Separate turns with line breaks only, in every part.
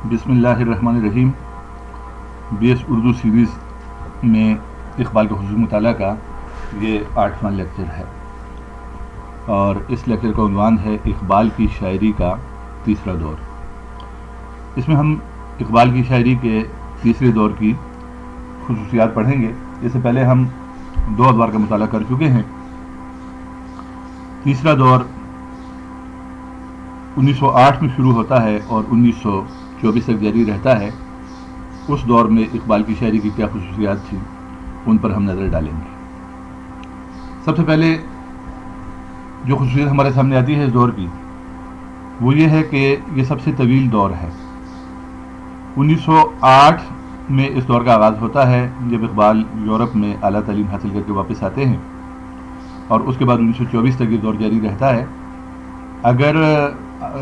بسم اللہ الرحمن الرحیم۔ بی ایس اردو سیریز میں اقبال کے خصوصی مطالعہ کا یہ 8واں لیکچر ہے اور اس لیکچر کا عنوان ہے اقبال کی شاعری کا تیسرا دور۔ اس میں ہم اقبال کی شاعری کے تیسرے دور کی خصوصیات پڑھیں گے۔ اس سے پہلے ہم 2 ادوار کا مطالعہ کر چکے ہیں۔ تیسرا دور 1908 میں شروع ہوتا ہے اور 1924 تک جاری رہتا ہے۔ اس دور میں اقبال کی شاعری کی کیا خصوصیات تھیں ان پر ہم نظر ڈالیں گے۔ سب سے پہلے جو خصوصیت ہمارے سامنے آتی ہے اس دور کی وہ یہ ہے کہ یہ سب سے طویل دور ہے۔ 1908 میں اس دور کا آغاز ہوتا ہے جب اقبال یورپ میں اعلیٰ تعلیم حاصل کر کے واپس آتے ہیں اور اس کے بعد 1924 تک یہ دور جاری رہتا ہے۔ اگر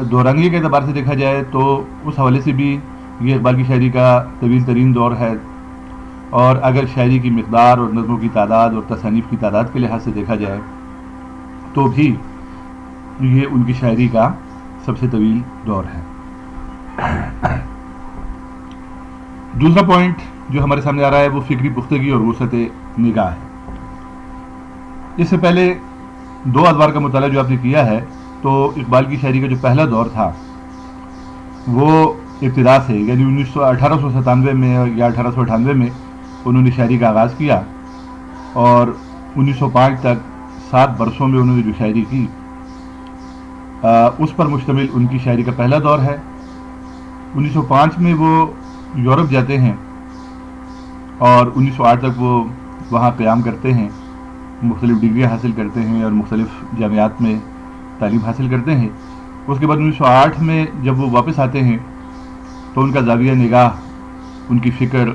دورانیے کے اعتبار سے دیکھا جائے تو اس حوالے سے بھی یہ اقبال کی شاعری کا طویل ترین دور ہے، اور اگر شاعری کی مقدار اور نظموں کی تعداد اور تصانیف کی تعداد کے لحاظ سے دیکھا جائے تو بھی یہ ان کی شاعری کا سب سے طویل دور ہے۔ دوسرا پوائنٹ جو ہمارے سامنے آ رہا ہے وہ فکری پختگی اور وسعت نگاہ ہے۔ اس سے پہلے 2 ادوار کا مطالعہ جو آپ نے کیا ہے تو اقبال کی شاعری کا جو پہلا دور تھا وہ ابتدا سے یعنی 1897 میں یا 1898 میں انہوں نے شاعری کا آغاز کیا اور 1905 تک 7 برسوں میں انہوں نے جو شاعری کی اس پر مشتمل ان کی شاعری کا پہلا دور ہے۔ 1905 میں وہ یورپ جاتے ہیں اور 1908 تک وہ وہاں قیام کرتے ہیں، مختلف ڈگریاں حاصل کرتے ہیں اور مختلف جامعات میں تعلیم حاصل کرتے ہیں۔ اس کے بعد 1908 میں جب وہ واپس آتے ہیں تو ان کا زاویہ نگاہ، ان کی فکر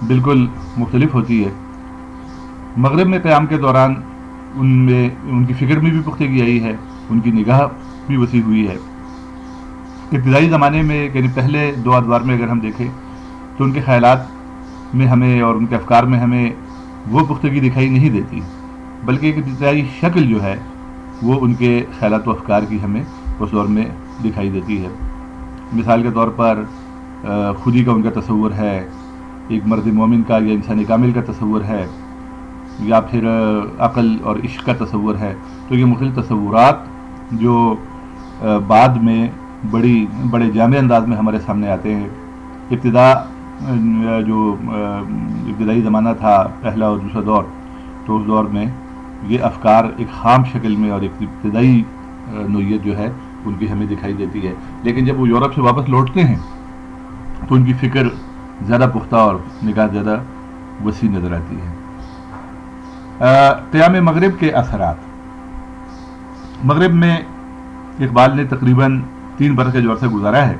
بالکل مختلف ہوتی ہے۔ مغرب میں قیام کے دوران ان کی فکر میں بھی پختگی آئی ہے، ان کی نگاہ بھی وسیع ہوئی ہے۔ ابتدائی زمانے میں یعنی پہلے 2 ادوار میں اگر ہم دیکھیں تو ان کے خیالات میں ہمیں اور ان کے افکار میں ہمیں وہ پختگی دکھائی نہیں دیتی، بلکہ ایک ابتدائی شکل جو ہے وہ ان کے خیالات و افکار کی ہمیں اس دور میں دکھائی دیتی ہے۔ مثال کے طور پر خودی کا ان کا تصور ہے، ایک مرد مومن کا یا انسان کامل کا تصور ہے، یا پھر عقل اور عشق کا تصور ہے۔ تو یہ مختلف تصورات جو بعد میں بڑے جامع انداز میں ہمارے سامنے آتے ہیں۔ جو ابتدائی زمانہ تھا پہلا اور دوسرا دور، تو اس دور میں یہ افکار ایک خام شکل میں اور ایک ابتدائی نوعیت جو ہے ان کی ہمیں دکھائی دیتی ہے، لیکن جب وہ یورپ سے واپس لوٹتے ہیں تو ان کی فکر زیادہ پختہ اور نگاہ زیادہ وسیع نظر آتی ہے۔ قیام مغرب کے اثرات۔ مغرب میں اقبال نے تقریباً 3 برس کا جو عرصہ گزارا ہے،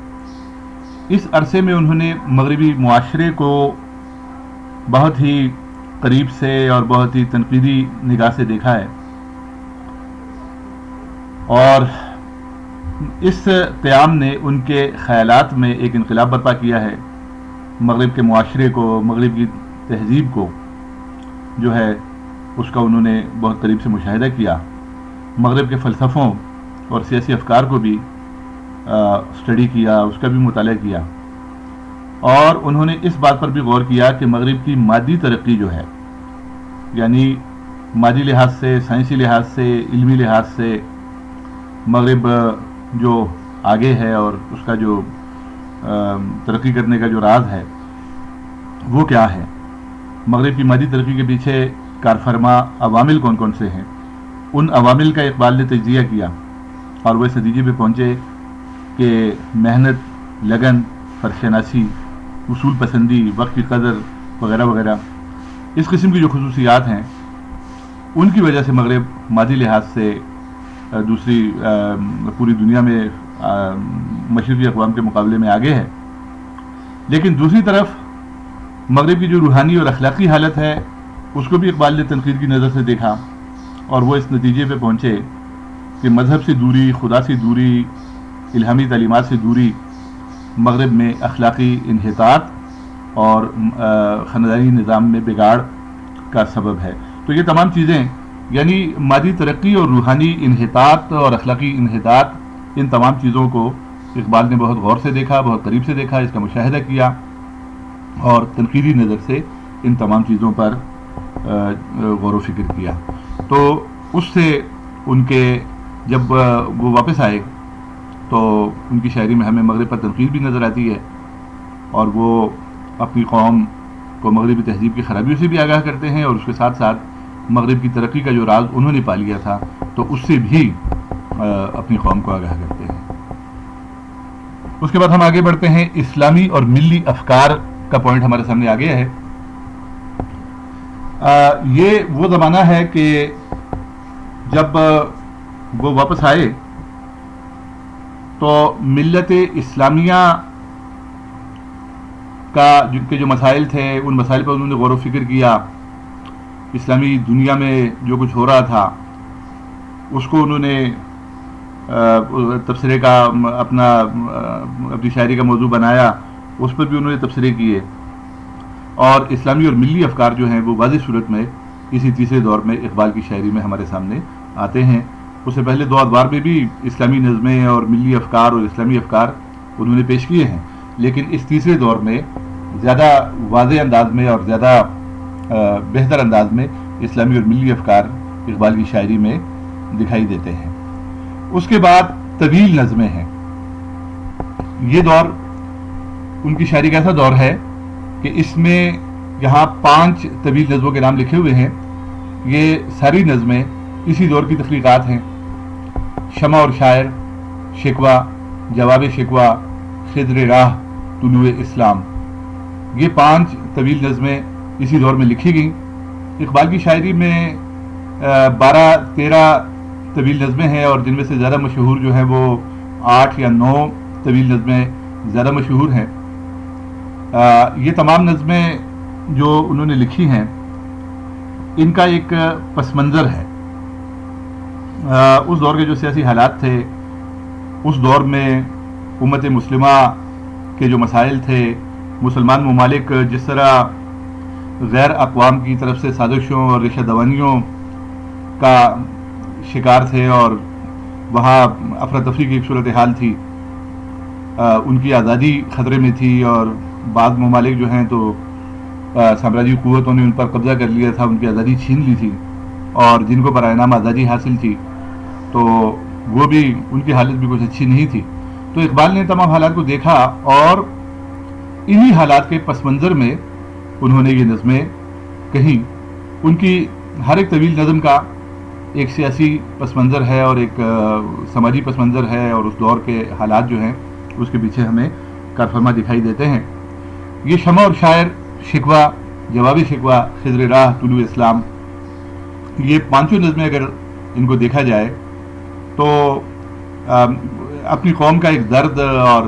اس عرصے میں انہوں نے مغربی معاشرے کو بہت ہی قریب سے اور بہت ہی تنقیدی نگاہ سے دیکھا ہے، اور اس قیام نے ان کے خیالات میں ایک انقلاب برپا کیا ہے۔ مغرب کے معاشرے کو، مغرب کی تہذیب کو جو ہے اس کا انہوں نے بہت قریب سے مشاہدہ کیا۔ مغرب کے فلسفوں اور سیاسی افکار کو بھی اسٹڈی کیا، اس کا بھی مطالعہ کیا، اور انہوں نے اس بات پر بھی غور کیا کہ مغرب کی مادی ترقی جو ہے، یعنی مادی لحاظ سے، سائنسی لحاظ سے، علمی لحاظ سے مغرب جو آگے ہے اور اس کا جو ترقی کرنے کا جو راز ہے وہ کیا ہے، مغرب کی مادی ترقی کے پیچھے کارفرما عوامل کون کون سے ہیں، ان عوامل کا اقبال نے تجزیہ کیا اور وہ اس نتیجے پہ پہنچے کہ محنت، لگن، فرشناسی، اصول پسندی، وقت کی قدر وغیرہ وغیرہ اس قسم کی جو خصوصیات ہیں ان کی وجہ سے مغرب مادی لحاظ سے دوسری پوری دنیا میں مشرقی اقوام کے مقابلے میں آگے ہے۔ لیکن دوسری طرف مغرب کی جو روحانی اور اخلاقی حالت ہے اس کو بھی اقبال نے تنقید کی نظر سے دیکھا، اور وہ اس نتیجے پہ پہنچے کہ مذہب سے دوری، خدا سے دوری، الہامی تعلیمات سے دوری مغرب میں اخلاقی انحطاط اور خاندانی نظام میں بگاڑ کا سبب ہے۔ تو یہ تمام چیزیں یعنی مادی ترقی اور روحانی انحطاط اور اخلاقی انحطاط، ان تمام چیزوں کو اقبال نے بہت غور سے دیکھا، بہت قریب سے دیکھا، اس کا مشاہدہ کیا اور تنقیدی نظر سے ان تمام چیزوں پر غور و فکر کیا. تو اس سے ان کے جب وہ واپس آئے تو ان کی شاعری میں ہمیں مغرب پر تنقید بھی نظر آتی ہے، اور وہ اپنی قوم کو مغربی تہذیب کی خرابیوں سے بھی آگاہ کرتے ہیں، اور اس کے ساتھ ساتھ مغرب کی ترقی کا جو راز انہوں نے پا لیا تھا تو اس سے بھی اپنی قوم کو آگاہ کرتے ہیں. اس کے بعد ہم آگے بڑھتے ہیں. اسلامی اور ملی افکار کا پوائنٹ ہمارے سامنے آ گیا ہے. یہ وہ زمانہ ہے کہ جب وہ واپس آئے تو ملت اسلامیہ کا جن کے جو مسائل تھے ان مسائل پر انہوں نے غور و فکر کیا. اسلامی دنیا میں جو کچھ ہو رہا تھا اس کو انہوں نے تبصرے کا اپنی شاعری کا موضوع بنایا، اس پر بھی انہوں نے تبصرے کیے، اور اسلامی اور ملی افکار جو ہیں وہ واضح صورت میں اسی تیسرے دور میں اقبال کی شاعری میں ہمارے سامنے آتے ہیں. اس سے پہلے دو ادوار میں بھی اسلامی نظمیں اور ملی افکار اور اسلامی افکار انہوں نے پیش کیے ہیں، لیکن اس تیسرے دور میں زیادہ واضح انداز میں اور زیادہ بہتر انداز میں اسلامی اور ملی افکار اقبال کی شاعری میں دکھائی دیتے ہیں. اس کے بعد طویل نظمیں ہیں. یہ دور ان کی شاعری کا ایسا دور ہے کہ اس میں یہاں 5 طویل نظموں کے نام لکھے ہوئے ہیں. یہ ساری نظمیں اسی دور کی تخلیقات ہیں. شمع اور شاعر، شکوہ، جواب شکوہ، خضر راہ، طلوع اسلام، یہ 5 طویل نظمیں اسی دور میں لکھی گئیں. اقبال کی شاعری میں 12-13 طویل نظمیں ہیں، اور جن میں سے زیادہ مشہور جو ہیں وہ 8 یا 9 طویل نظمیں زیادہ مشہور ہیں. یہ تمام نظمیں جو انہوں نے لکھی ہیں ان کا ایک پس منظر ہے. اس دور کے جو سیاسی حالات تھے، اس دور میں امت مسلمہ کے جو مسائل تھے، مسلمان ممالک جس طرح غیر اقوام کی طرف سے سازشوں اور رشہ دوانیوں کا شکار تھے، اور وہاں افراتفری کی ایک صورتحال تھی، ان کی آزادی خطرے میں تھی، اور بعض ممالک جو ہیں تو سامراجی قوتوں نے ان پر قبضہ کر لیا تھا، ان کی آزادی چھین لی تھی، اور جن کو برائے نام آزادی حاصل تھی تو وہ بھی ان کی حالت بھی کچھ اچھی نہیں تھی. تو اقبال نے تمام حالات کو دیکھا، اور انہی حالات کے پس منظر میں انہوں نے یہ نظمیں کہیں. ان کی ہر ایک طویل نظم کا ایک سیاسی پس منظر ہے اور ایک سماجی پس منظر ہے، اور اس دور کے حالات جو ہیں اس کے پیچھے ہمیں کارفرما دکھائی دیتے ہیں. یہ شمع اور شاعر، شکوہ، جواب شکوہ، خضر راہ، طلوع اسلام، یہ 5 نظمیں اگر ان کو دیکھا جائے تو اپنی قوم کا ایک درد اور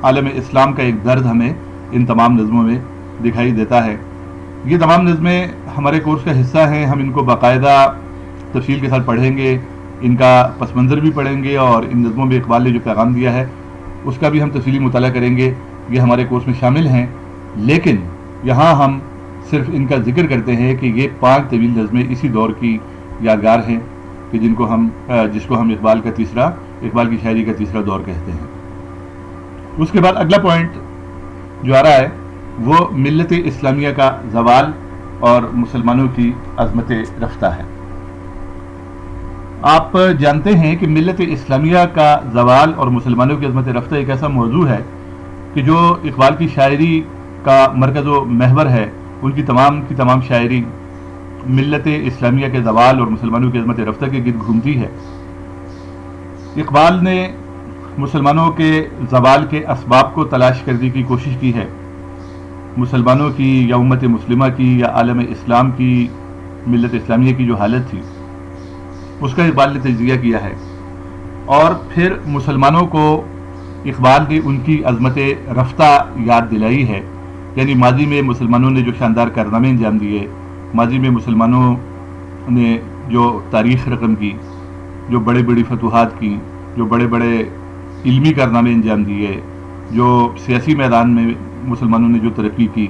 عالم اسلام کا ایک درد ہمیں ان تمام نظموں میں دکھائی دیتا ہے. یہ تمام نظمیں ہمارے کورس کا حصہ ہیں. ہم ان کو باقاعدہ تفصیل کے ساتھ پڑھیں گے، ان کا پس منظر بھی پڑھیں گے، اور ان نظموں میں اقبال نے جو پیغام دیا ہے اس کا بھی ہم تفصیلی مطالعہ کریں گے. یہ ہمارے کورس میں شامل ہیں، لیکن یہاں ہم صرف ان کا ذکر کرتے ہیں کہ یہ 5 طویل نظمیں اسی دور کی یادگار ہیں کہ جس کو ہم اقبال کی شاعری کا تیسرا دور کہتے ہیں. اس کے بعد اگلا پوائنٹ جو آ رہا ہے وہ ملت اسلامیہ کا زوال اور مسلمانوں کی عظمت رفتہ ہے. آپ جانتے ہیں کہ ملت اسلامیہ کا زوال اور مسلمانوں کی عظمت رفتہ ایک ایسا موضوع ہے کہ جو اقبال کی شاعری کا مرکز و محور ہے. ان کی تمام شاعری ملت اسلامیہ کے زوال اور مسلمانوں کی عظمت رفتہ کے گرد گھومتی ہے. اقبال نے مسلمانوں کے زوال کے اسباب کو تلاش کرنے کی کوشش کی ہے. مسلمانوں کی یا امت مسلمہ کی یا عالم اسلام کی، ملت اسلامیہ کی جو حالت تھی اس کا اقبال نے تجزیہ کیا ہے، اور پھر مسلمانوں کو اقبال نے ان کی عظمت رفتہ یاد دلائی ہے. یعنی ماضی میں مسلمانوں نے جو شاندار کارنامے انجام دیے، ماضی میں مسلمانوں نے جو تاریخ رقم کی، جو بڑی فتوحات کی، جو بڑے علمی کارنامے انجام دیے، جو سیاسی میدان میں مسلمانوں نے جو ترقی کی،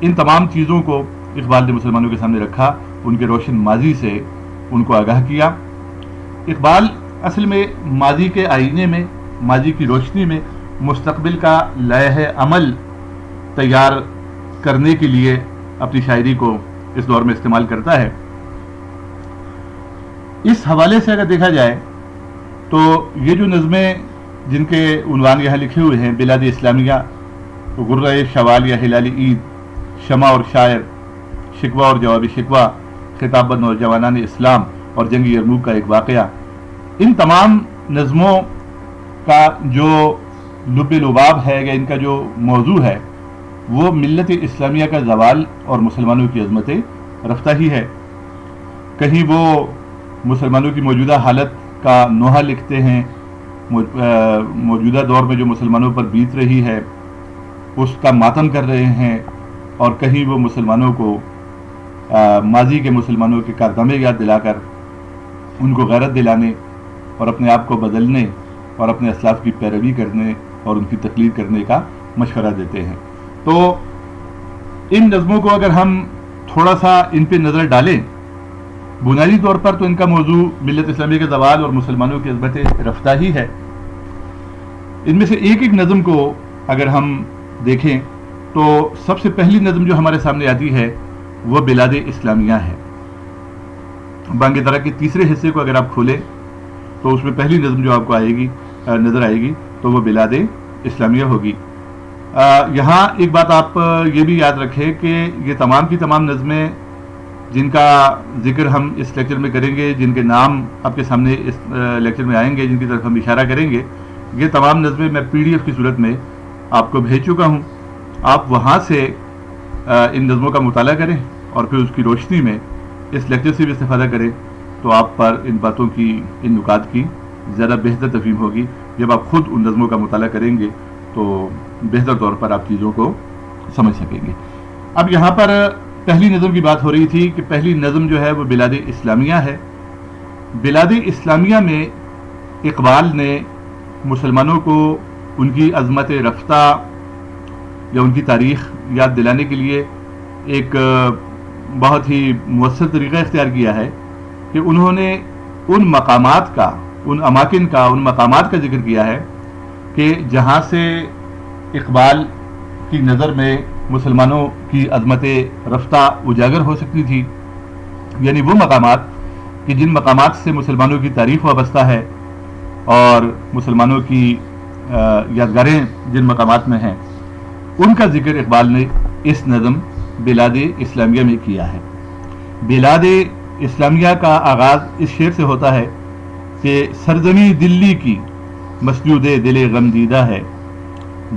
ان تمام چیزوں کو اقبال نے مسلمانوں کے سامنے رکھا، ان کے روشن ماضی سے ان کو آگاہ کیا. اقبال اصل میں ماضی کے آئینے میں، ماضی کی روشنی میں مستقبل کا لائحہ عمل تیار کرنے کے لیے اپنی شاعری کو اس دور میں استعمال کرتا ہے۔ اس حوالے سے اگر دیکھا جائے تو یہ جو نظمیں جن کے عنوان یہاں لکھے ہوئے ہیں، بلاد اسلامیہ، غرہ شوال یا ہلال عید، شمع اور شاعر، شکوہ اور جواب شکوہ، خطاب نوجوانان اسلام اور جنگ یرموک کا ایک واقعہ، ان تمام نظموں کا جو لب لباب ہے یا ان کا جو موضوع ہے وہ ملت اسلامیہ کا زوال اور مسلمانوں کی عظمت رفتہ ہی ہے۔ کہیں وہ مسلمانوں کی موجودہ حالت کا نوحہ لکھتے ہیں، موجودہ دور میں جو مسلمانوں پر بیت رہی ہے اس کا ماتم کر رہے ہیں، اور کہیں وہ مسلمانوں کو ماضی کے مسلمانوں کے کارنامے یاد دلا کر ان کو غیرت دلانے اور اپنے آپ کو بدلنے اور اپنے اسلاف کی پیروی کرنے اور ان کی تقلید کرنے کا مشورہ دیتے ہیں۔ تو ان نظموں کو اگر ہم تھوڑا سا ان پہ نظر ڈالیں، بنیادی طور پر تو ان کا موضوع ملت اسلامی کے زوال اور مسلمانوں کی عظمت رفتہ ہی ہے۔ ان میں سے ایک ایک نظم کو اگر ہم دیکھیں تو سب سے پہلی نظم جو ہمارے سامنے آتی ہے وہ بلاد اسلامیہ ہے۔ بانگ درا کے تیسرے حصے کو اگر آپ کھولیں تو اس میں پہلی نظم جو آپ کو نظر آئے گی تو وہ بلاد اسلامیہ ہوگی۔ یہاں ایک بات آپ یہ بھی یاد رکھیں کہ یہ تمام کی تمام نظمیں جن کا ذکر ہم اس لیکچر میں کریں گے، جن کے نام آپ کے سامنے اس لیکچر میں آئیں گے، جن کی طرف ہم اشارہ کریں گے، یہ تمام نظمیں میں PDF کی صورت میں آپ کو بھیج چکا ہوں۔ آپ وہاں سے ان نظموں کا مطالعہ کریں اور پھر اس کی روشنی میں اس لیکچر سے بھی استفادہ کریں، تو آپ پر ان باتوں کی، ان نکات کی زیادہ بہتر تفہیم ہوگی۔ جب آپ خود ان نظموں کا مطالعہ کریں گے تو بہتر طور پر آپ چیزوں کو سمجھ سکیں گے۔ اب یہاں پر پہلی نظم کی بات ہو رہی تھی کہ پہلی نظم جو ہے وہ بلاد اسلامیہ ہے۔ بلاد اسلامیہ میں اقبال نے مسلمانوں کو ان کی عظمت رفتہ یا ان کی تاریخ یاد دلانے کے لیے ایک بہت ہی مؤثر طریقہ اختیار کیا ہے کہ انہوں نے ان مقامات کا، ان اماکن کا، ان مقامات کا ذکر کیا ہے کہ جہاں سے اقبال کی نظر میں مسلمانوں کی عظمت رفتہ اجاگر ہو سکتی تھی، یعنی وہ مقامات کہ جن مقامات سے مسلمانوں کی تاریخ وابستہ ہے اور مسلمانوں کی یادگاریں جن مقامات میں ہیں، ان کا ذکر اقبال نے اس نظم بلاد اسلامیہ میں کیا ہے۔ بلاد اسلامیہ کا آغاز اس شعر سے ہوتا ہے کہ سرزمین دلی کی مسجود دل غم دیدہ ہے،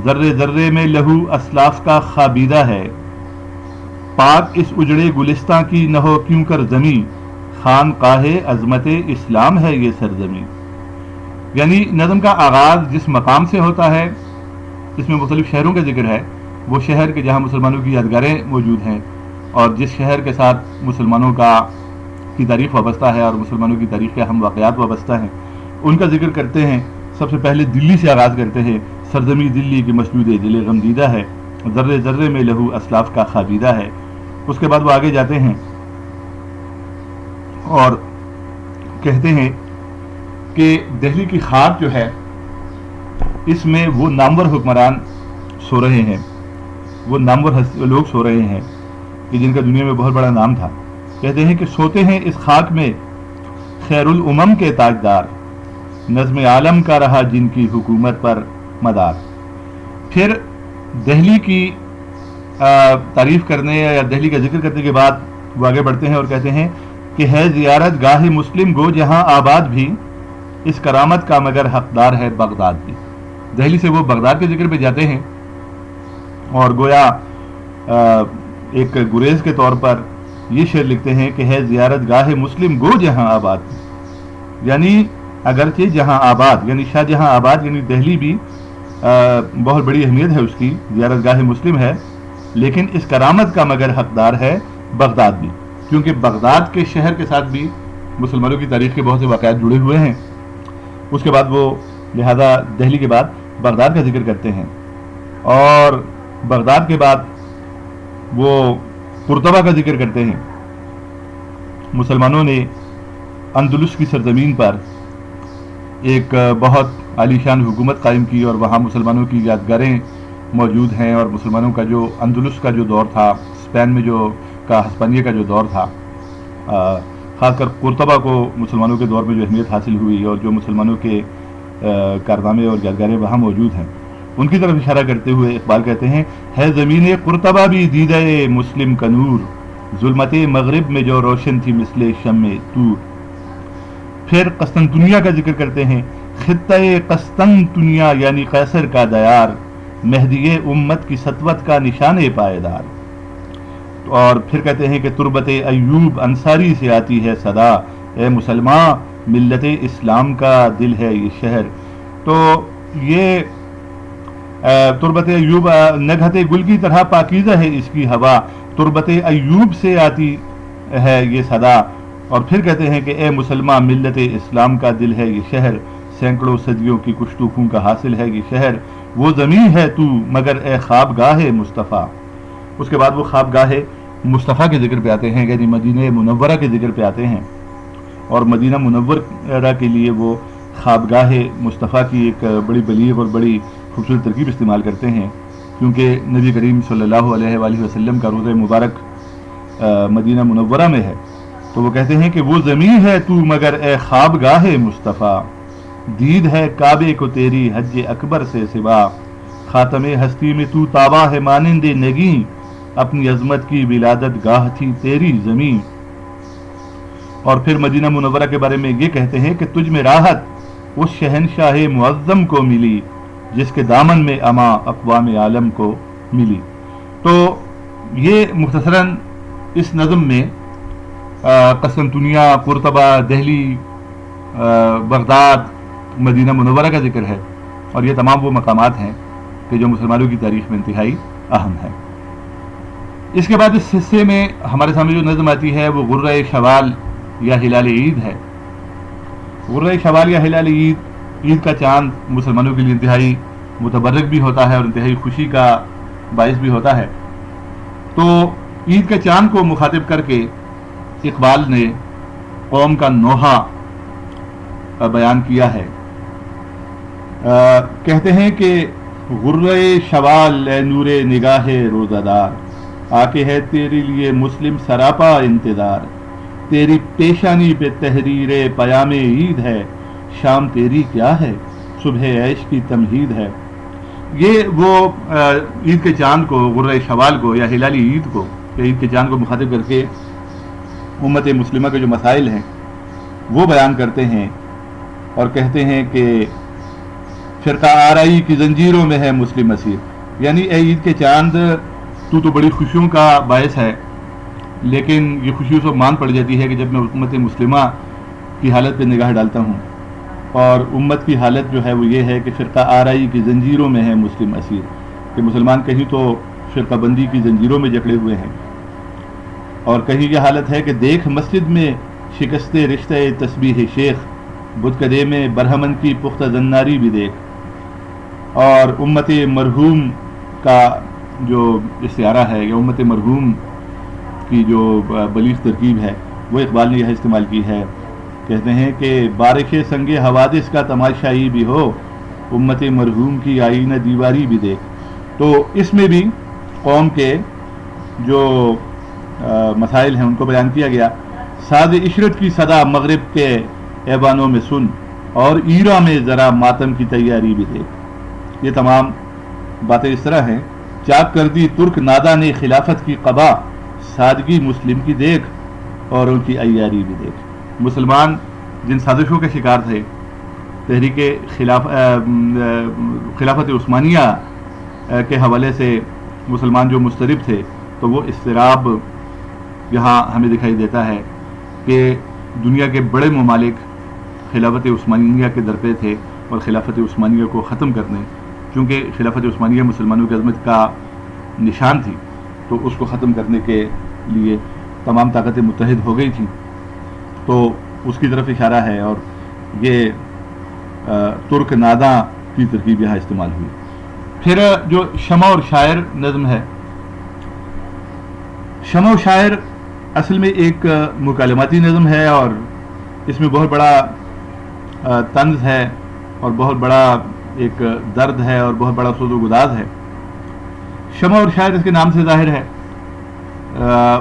ذرے ذرے میں لہو اسلاف کا خوابیدہ ہے، پاک اس اجڑے گلستان کی نہ ہو کیوں کر زمیں، خانقاہ عظمت اسلام ہے یہ سرزمین۔ یعنی نظم کا آغاز جس مقام سے ہوتا ہے، اس میں مختلف شہروں کا ذکر ہے، وہ شہر کے جہاں مسلمانوں کی یادگاریں موجود ہیں اور جس شہر کے ساتھ مسلمانوں کی تاریخ وابستہ ہے اور مسلمانوں کی تاریخ کے اہم واقعات وابستہ ہیں، ان کا ذکر کرتے ہیں۔ سب سے پہلے دلی سے آغاز کرتے ہیں، سرزمین دلی کی مسجود دل غم دیدہ ہے، ذرے ذرے میں لہو اسلاف کا خوابیدہ ہے۔ اس کے بعد وہ آگے جاتے ہیں اور کہتے ہیں کہ دہلی کی خاک جو ہے اس میں وہ نامور حکمران سو رہے ہیں، وہ نامور لوگ سو رہے ہیں کہ جن کا دنیا میں بہت بڑا نام تھا۔ کہتے ہیں کہ سوتے ہیں اس خاک میں خیر الامم کے تاجدار، نظم عالم کا رہا جن کی حکومت پر مدار۔ پھر دہلی کی تعریف کرنے یا دہلی کا ذکر کرنے کے بعد وہ آگے بڑھتے ہیں اور کہتے ہیں کہ ہے زیارت گاہ مسلم گو جہاں آباد بھی، اس کرامت کا مگر حقدار ہے بغداد بھی۔ دہلی سے وہ بغداد کے ذکر پہ جاتے ہیں اور گویا ایک گریز کے طور پر یہ شعر لکھتے ہیں کہ ہے زیارت گاہ مسلم گو جہاں آباد، یعنی اگرچہ جہاں آباد یعنی شاہ جہاں آباد یعنی دہلی بھی بہت بڑی اہمیت ہے اس کی، زیارت گاہ مسلم ہے، لیکن اس کرامت کا مگر حقدار ہے بغداد بھی، کیونکہ بغداد کے شہر کے ساتھ بھی مسلمانوں کی تاریخ کے بہت سے واقعات جڑے ہوئے ہیں۔ اس کے بعد وہ لہذا دہلی کے بعد بغداد کا ذکر کرتے ہیں، اور بغداد کے بعد وہ قرطبہ کا ذکر کرتے ہیں۔ مسلمانوں نے اندلس کی سرزمین پر ایک بہت عالیشان حکومت قائم کی اور وہاں مسلمانوں کی یادگاریں موجود ہیں، اور مسلمانوں کا جو اندلس کا جو دور تھا، اسپین میں جو کا ہسپانیہ کا جو دور تھا، خاص کر قرطبہ کو مسلمانوں کے دور میں جو اہمیت حاصل ہوئی اور جو مسلمانوں کے کارنامے اور یادگاریں وہاں موجود ہیں، ان کی طرف اشارہ کرتے ہوئے اقبال کہتے ہیں، ہے زمین قرطبہ بھی دیدہ مسلم کا نور، ظلمت مغرب میں جو روشن تھی مثل شمع طور۔ پھر قسطنطنیہ کا ذکر کرتے ہیں، خطہ قسطنطنیہ یعنی قیصر کا دیار، مہدی امت کی سطوت کا نشان پائیدار۔ اور پھر کہتے ہیں کہ تربت ایوب انصاری سے آتی ہے صدا، اے مسلمان ملت اسلام کا دل ہے یہ شہر۔ تو یہ تربت ایوب نگہت گل کی طرح پاکیزہ ہے اس کی ہوا، تربت ایوب سے آتی ہے یہ صدا۔ اور پھر کہتے ہیں کہ اے مسلمان ملت اسلام کا دل ہے یہ شہر، سینکڑوں صدیوں کی کشت و خون کا حاصل ہے یہ شہر، وہ زمین ہے تو مگر اے خوابگاہ مصطفیٰ۔ اس کے بعد وہ خوابگاہ مصطفیٰ کے ذکر پہ آتے ہیں، یعنی مدینہ منورہ کے ذکر پہ آتے ہیں، اور مدینہ منورہ کے لیے وہ خوابگاہ مصطفیٰ کی ایک بڑی بلیغ اور بڑی خوبصورت ترکیب استعمال کرتے ہیں، کیونکہ نبی کریم صلی اللہ علیہ وآلہ وسلم کا روضہ مبارک مدینہ منورہ میں ہے۔ تو وہ کہتے ہیں کہ وہ زمین ہے تو مگر اے خوابگاہ مصطفیٰ، دید ہے کعبے کو تیری حج اکبر سے سوا، خاتم ہستی میں تو تابا ہے مانند نگیں، اپنی عظمت کی ولادت گاہ تھی تیری زمین۔ اور پھر مدینہ منورہ کے بارے میں یہ کہتے ہیں کہ تجھ میں راحت اس شہنشاہ معظم کو ملی، جس کے دامن میں اما اقوام عالم کو ملی۔ تو یہ مختصراً اس نظم میں قسطنطنیہ، قرطبہ، دہلی، بغداد، مدینہ منورہ کا ذکر ہے، اور یہ تمام وہ مقامات ہیں کہ جو مسلمانوں کی تاریخ میں انتہائی اہم ہیں۔ اس کے بعد اس حصے میں ہمارے سامنے جو نظم آتی ہے وہ غرہ شوال یا ہلال عید ہے۔ غرہ شوال یا ہلال عید کا چاند مسلمانوں کے لیے انتہائی متبرک بھی ہوتا ہے اور انتہائی خوشی کا باعث بھی ہوتا ہے۔ تو عید کے چاند کو مخاطب کر کے اقبال نے قوم کا نوحہ بیان کیا ہے۔ کہتے ہیں کہ غرہ شوال اے نور نگاہ روزہ دار، آ کے ہے تیرے لیے مسلم سراپا انتظار، تیری پیشانی پہ تحریر پیام عید ہے، شام تیری کیا ہے صبح عیش کی تمہید ہے۔ یہ وہ عید کے چاند کو، غرہ شوال کو یا ہلالی عید کو، یا عید کے چاند کو مخاطب کر کے امت مسلمہ کے جو مسائل ہیں وہ بیان کرتے ہیں، اور کہتے ہیں کہ فرقہ آرائی کی زنجیروں میں ہے مسلم اسیر، یعنی اے عید کے چاند تو بڑی خوشیوں کا باعث ہے، لیکن یہ خوشی اس وقت مان پڑ جاتی ہے کہ جب میں امت مسلمہ کی حالت پہ نگاہ ڈالتا ہوں، اور امت کی حالت جو ہے وہ یہ ہے کہ فرقہ آرائی کی زنجیروں میں ہے مسلم اسیر، کہ مسلمان کہیں تو فرقہ بندی کی زنجیروں میں جکڑے ہوئے ہیں، اور کہیں یہ حالت ہے کہ دیکھ مسجد میں شکست رشتہ تسبیح شیخ، بتکدے میں برہمن کی پختہ زناری بھی دیکھ۔ اور امت مرحوم کا جو استعارہ ہے یا امت مرحوم کی جو بلیغ ترکیب ہے وہ اقبال نے یہ استعمال کی ہے۔ کہتے ہیں کہ بارش سنگ حوادث کا تماشائی بھی ہو، امت مرحوم کی آئینہ دیواری بھی دیکھ۔ تو اس میں بھی قوم کے جو مسائل ہیں ان کو بیان کیا گیا۔ ساز عشرت کی صدا مغرب کے ایوانوں میں سن، اور ایرا میں ذرا ماتم کی تیاری بھی دیکھ۔ یہ تمام باتیں اس طرح ہیں، چاک کر دی ترک نادا نے خلافت کی قبا، سادگی مسلم کی دیکھ اور ان کی عیاری بھی دیکھ۔ مسلمان جن سازشوں کے شکار تھے، تحریک خلافت عثمانیہ کے حوالے سے مسلمان جو مضطرب تھے، تو وہ اضطراب یہاں ہمیں دکھائی دیتا ہے کہ دنیا کے بڑے ممالک خلافت عثمانیہ کے درپے تھے، اور خلافت عثمانیہ کو ختم کرنے، چونکہ خلافت عثمانیہ مسلمانوں کی عظمت کا نشان تھی، تو اس کو ختم کرنے کے لیے تمام طاقتیں متحد ہو گئی تھیں، تو اس کی طرف اشارہ ہے، اور یہ ترک ناداں کی ترکیب یہاں استعمال ہوئی۔ پھر جو شمع اور شاعر نظم ہے، شمع و شاعر اصل میں ایک مکالماتی نظم ہے، اور اس میں بہت بڑا طنز ہے اور بہت بڑا ایک درد ہے اور بہت بڑا سوز و گداز ہے۔ شمع اور شاعر اس کے نام سے ظاہر ہے۔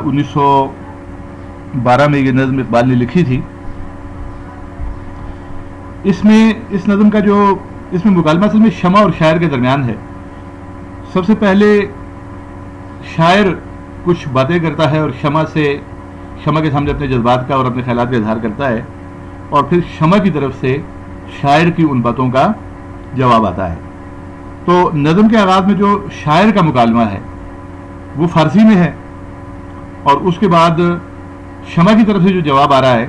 1912 میں یہ نظم اقبال نے لکھی تھی۔ اس نظم کا اس میں مکالمہ اصل میں شمع اور شاعر کے درمیان ہے۔ سب سے پہلے شاعر کچھ باتیں کرتا ہے اور شمع کے سامنے اپنے جذبات کا اور اپنے خیالات کا اظہار کرتا ہے، اور پھر شمع کی طرف سے شاعر کی ان باتوں کا جواب آتا ہے۔ تو نظم کے آغاز میں جو شاعر کا مکالمہ ہے وہ فارسی میں ہے، اور اس کے بعد شمع کی طرف سے جو جواب آ رہا ہے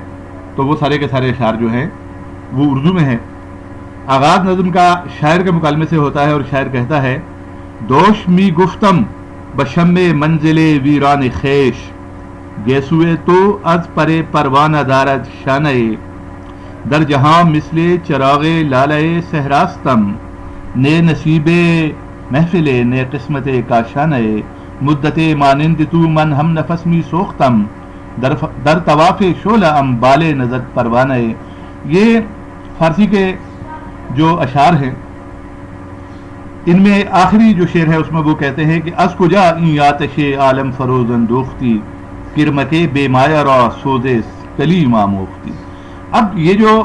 تو وہ سارے کے سارے اشعار جو ہیں وہ اردو میں ہے۔ آغاز نظم کا شاعر کے مکالمے سے ہوتا ہے اور شاعر کہتا ہے: دوش می گفتم بشم منزل ویران خیش، گیسوئے تو از پرے پروانہ دارد شانہ، در جہاں مثل چراغ لالۂ صحراستم، نئے نصیب محفل نئے قسمت کاشانہ، مدت مانند تو من ہم نفس می سوختم، در طواف شعلہ ام بال نظر پروانہ۔ یہ فارسی کے جو اشعار ہیں ان میں آخری جو شعر ہے اس میں وہ کہتے ہیں کہ از کجا این آتش عالم فروز اندوختی، کرمکے بے مایہ را سوز کلیم آموختی۔ اب یہ جو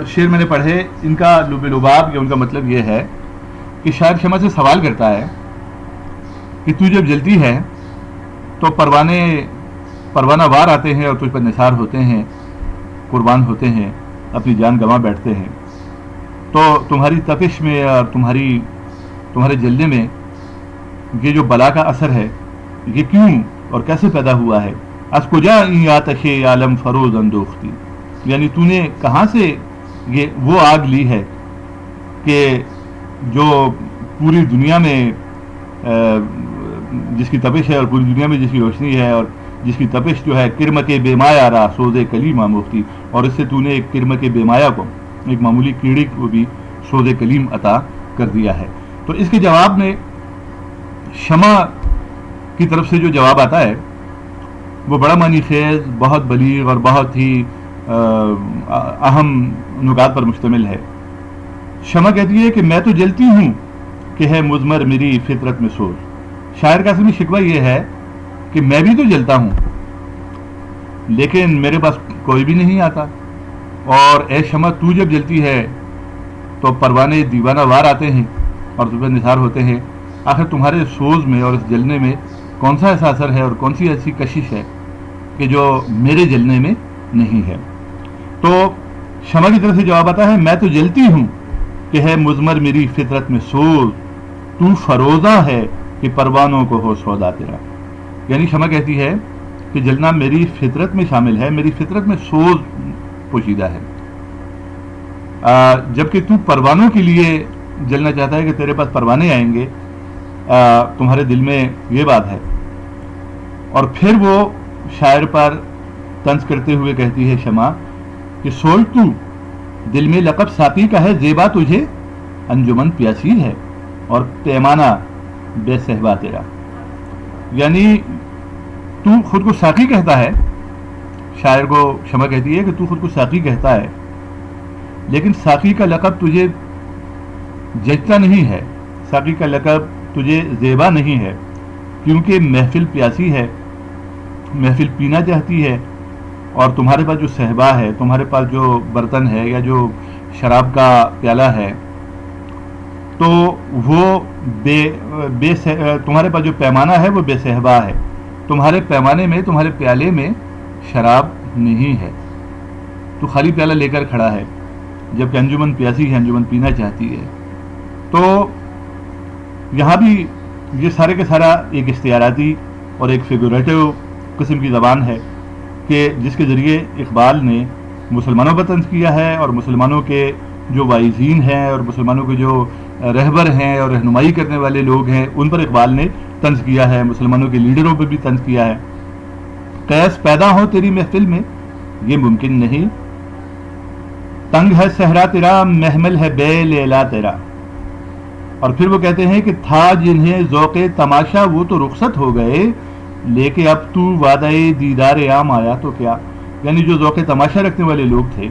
شعر میں نے پڑھے ان کا لب لباب یا ان کا مطلب یہ ہے کہ شاعر شمع سے سوال کرتا ہے کہ تو جب جلتی ہے تو پروانہ وار آتے ہیں اور تجھ پر نثار ہوتے ہیں، قربان ہوتے ہیں، اپنی جان گنوا بیٹھتے ہیں، تو تمہاری تپش میں اور تمہارے جلنے میں یہ جو بلا کا اثر ہے یہ کیوں اور کیسے پیدا ہوا ہے؟ از کجا این آتش عالم فروز اندوختی، یعنی تو نے کہاں سے وہ آگ لی ہے کہ جو پوری دنیا میں جس کی تپش ہے اور پوری دنیا میں جس کی روشنی ہے اور جس کی تپش جو ہے کرم کے بے مایہ را سوز کلیم آموختی، اور اس سے تو نے ایک کرم کے بے مایہ کو، ایک معمولی کیڑے کو بھی سوز کلیم عطا کر دیا ہے۔ تو اس کے جواب میں شمع کی طرف سے جو جواب آتا ہے وہ بڑا معنی خیز، بہت بلیغ اور بہت ہی اہم نکات پر مشتمل ہے۔ شمع کہتی ہے کہ میں تو جلتی ہوں کہ ہے مضمر میری فطرت میں سوز۔ شاعر کا اصلی شکوہ یہ ہے کہ میں بھی تو جلتا ہوں لیکن میرے پاس کوئی بھی نہیں آتا، اور اے شمع تو جب جلتی ہے تو پروانے دیوانہ وار آتے ہیں اور تمہیں نثار ہوتے ہیں۔ آخر تمہارے سوز میں اور اس جلنے میں کون سا ایسا اثر ہے اور کون سی ایسی کشش ہے کہ جو میرے جلنے میں نہیں ہے؟ تو شمع کی طرف سے جواب آتا ہے: میں تو جلتی ہوں کہ ہے مضمر میری فطرت میں سوز، تو فروزہ ہے کہ پروانوں کو ہو سودا تیرا۔ یعنی شمع کہتی ہے کہ جلنا میری فطرت میں شامل ہے، میری فطرت میں سوز پوشیدہ ہے، جبکہ تو پروانوں کے لیے جلنا چاہتا ہے کہ تیرے پاس پروانے آئیں گے، تمہارے دل میں یہ بات ہے۔ اور پھر وہ شاعر پر طنز کرتے ہوئے کہتی ہے شمع کہ سوچ تو دل میں لقب ساقی کا ہے، زیبا تجھے انجمن پیاسی ہے، اور پیمانہ بے صحبا تیرا۔ یعنی تو خود کو ساقی کہتا ہے، شاعر کو شمع کہتی ہے کہ تو خود کو ساقی کہتا ہے لیکن ساقی کا لقب تجھے جچتا نہیں ہے، ساقی کا لقب تجھے زیبا نہیں ہے، کیونکہ محفل پیاسی ہے، محفل پینا چاہتی ہے، اور تمہارے پاس جو صحبا ہے، تمہارے پاس جو برتن ہے یا جو شراب کا پیالہ ہے، تو وہ تمہارے پاس جو پیمانہ ہے وہ بے صحبا ہے، تمہارے پیمانے میں، تمہارے پیالے میں شراب نہیں ہے، تو خالی پیالہ لے کر کھڑا ہے، جبکہ انجمن پیاسی ہے، انجمن پینا چاہتی ہے۔ تو یہاں بھی یہ سارے کا سارا ایک استعاراتی اور ایک فیگوریٹو قسم کی زبان ہے کہ جس کے ذریعے اقبال نے مسلمانوں پر طنز کیا ہے، اور مسلمانوں کے جو واعظین ہیں اور مسلمانوں کے جو رہبر ہیں اور رہنمائی کرنے والے لوگ ہیں ان پر اقبال نے طنز کیا ہے، مسلمانوں کے لیڈروں پر بھی طنز کیا ہے۔ قیس پیدا ہو تیری محفل میں یہ ممکن نہیں، تنگ ہے صحرا تیرا، محمل ہے بے لیلا تیرا۔ اور پھر وہ کہتے ہیں کہ تھا جنہیں ذوق تماشا وہ تو رخصت ہو گئے، لے کے اب تو وعدہ دیدار عام آیا تو کیا۔ یعنی جو ذوق تماشا رکھنے والے لوگ تھے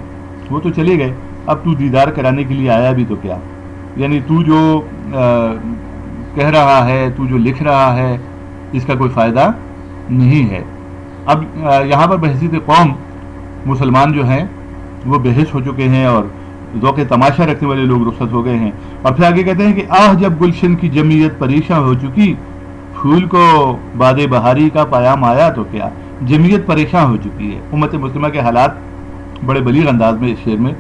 وہ تو چلے گئے، اب تو دیدار کرانے کے لیے آیا بھی تو کیا، یعنی تو جو کہہ رہا ہے، تو جو لکھ رہا ہے، اس کا کوئی فائدہ نہیں ہے۔ اب یہاں پر بحیثیت قوم مسلمان جو ہیں وہ بحث ہو چکے ہیں اور ذوق تماشا رکھنے والے لوگ رخصت ہو گئے ہیں، اور پھر آگے کہتے ہیں کہ آہ جب گلشن کی جمعیت پریشاں ہو چکی، پھول کو باد بہاری کا پیام آیا تو کیا۔ جمعیت پریشاں ہو چکی ہے، امت مسلمہ کے حالات بڑے بلیغ انداز میں اس شعر میں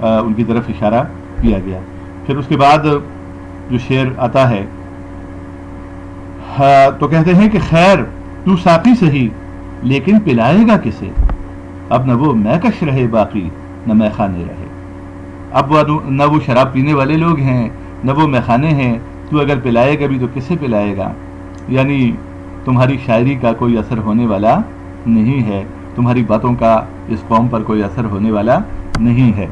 ان کی طرف اشارہ کیا گیا۔ پھر اس کے بعد جو شعر آتا ہے تو کہتے ہیں کہ خیر تو ساقی سہی لیکن پلائے گا کسے، اب نہ وہ میکش رہے باقی نہ میخانے رہے۔ اب نہ وہ شراب پینے والے لوگ ہیں نہ وہ میخانے ہیں، تو اگر پلائے گا بھی تو کسے پلائے گا، یعنی تمہاری شاعری کا کوئی اثر ہونے والا نہیں ہے، تمہاری باتوں کا اس قوم پر کوئی اثر ہونے والا نہیں ہے۔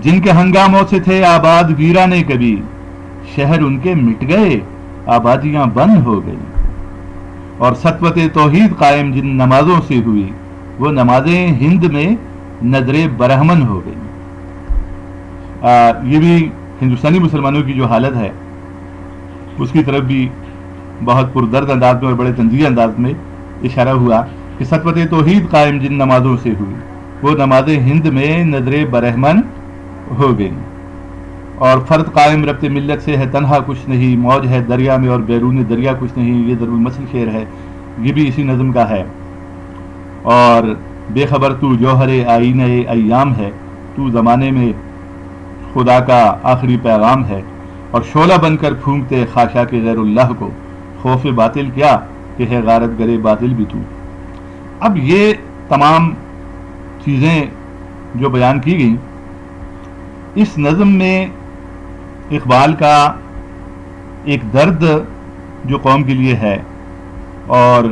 جن کے ہنگاموں سے تھے آباد ویرانے کبھی، شہر ان کے مٹ گئے آبادیاں بند ہو گئی، اور سطوت توحید قائم جن نمازوں سے ہوئی، وہ نمازیں ہند میں نظر برہمن ہو گئی۔ یہ بھی ہندوستانی مسلمانوں کی جو حالت ہے اس کی طرف بھی بہت پردرد انداز میں اور بڑے تنزیہ انداز میں اشارہ ہوا کہ سطوت توحید قائم جن نمازوں سے ہوئی، وہ نمازیں ہند میں نظر برہمن ہو گئی، اور فرد قائم ربط ملت سے ہے تنہا کچھ نہیں، موج ہے دریا میں اور بیرون دریا کچھ نہیں۔ یہ ضرور مسل شعر ہے، یہ بھی اسی نظم کا ہے۔ اور بے خبر تو جوہر آئینہ ایام ہے، تو زمانے میں خدا کا آخری پیغام ہے، اور شعلہ بن کر پھونکتے خاشاک غیر اللہ کو، خوف باطل کیا کہ ہے غارت گرے باطل بھی تو۔ اب یہ تمام چیزیں جو بیان کی گئیں، اس نظم میں اقبال کا ایک درد جو قوم کے لیے ہے اور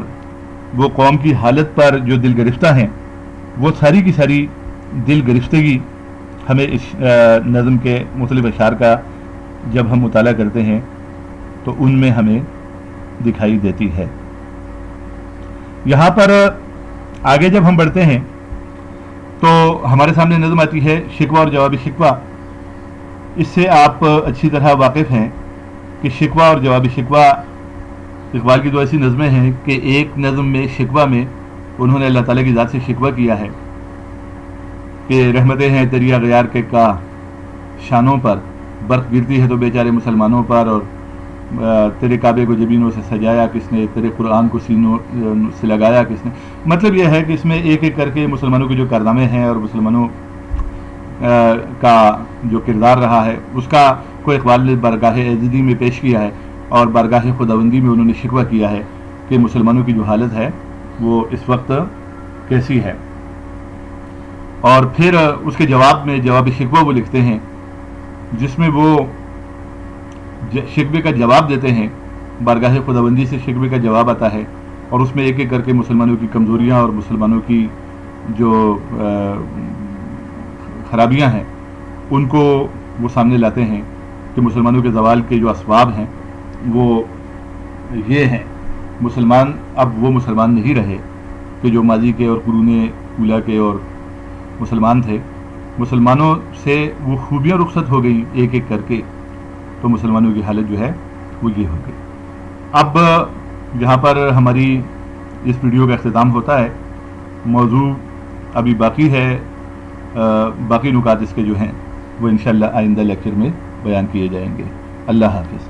وہ قوم کی حالت پر جو دل گرفتہ ہیں، وہ ساری کی ساری دل گرفتگی ہمیں اس نظم کے مختلف اشعار کا جب ہم مطالعہ کرتے ہیں تو ان میں ہمیں دکھائی دیتی ہے۔ یہاں پر آگے جب ہم بڑھتے ہیں تو ہمارے سامنے نظم آتی ہے شکوہ اور جواب شکوہ۔ اس سے آپ اچھی طرح واقف ہیں کہ شکوہ اور جواب شکوہ اقبال کی دو ایسی نظمیں ہیں کہ ایک نظم میں شکوہ میں انہوں نے اللہ تعالیٰ کی ذات سے شکوہ کیا ہے کہ رحمتیں ہیں تیری اغیار کے کا شانوں پر، برف گرتی ہے تو بیچارے مسلمانوں پر، اور تیرے کعبے کو جبینوں سے سجایا کس نے، تیرے قرآن کو سینوں سے لگایا کس نے۔ مطلب یہ ہے کہ اس میں ایک ایک کر کے مسلمانوں کے جو کارنامے ہیں اور مسلمانوں کا جو کردار رہا ہے اس کا کوئی اقبال نے بارگاہ عزیزی میں پیش کیا ہے، اور بارگاہ خداوندی میں انہوں نے شکوہ کیا ہے کہ مسلمانوں کی جو حالت ہے وہ اس وقت کیسی ہے۔ اور پھر اس کے جواب میں جواب شکوہ وہ لکھتے ہیں جس میں وہ شکوے کا جواب دیتے ہیں، بارگاہ خداوندی سے شکوے کا جواب آتا ہے، اور اس میں ایک ایک کر کے مسلمانوں کی کمزوریاں اور مسلمانوں کی جو خرابیاں ہیں ان کو وہ سامنے لاتے ہیں کہ مسلمانوں کے زوال کے جو اسباب ہیں وہ یہ ہیں۔ مسلمان اب وہ مسلمان نہیں رہے کہ جو ماضی کے اور قرون اولیٰ کے اور مسلمان تھے، مسلمانوں سے وہ خوبیاں رخصت ہو گئیں ایک ایک کر کے، تو مسلمانوں کی حالت جو ہے وہ یہ ہو گئی۔ اب یہاں پر ہماری اس ویڈیو کا اختتام ہوتا ہے، موضوع ابھی باقی ہے، باقی نکات اس کے جو ہیں وہ انشاءاللہ آئندہ لیکچر میں بیان کیے جائیں گے۔ اللہ حافظ۔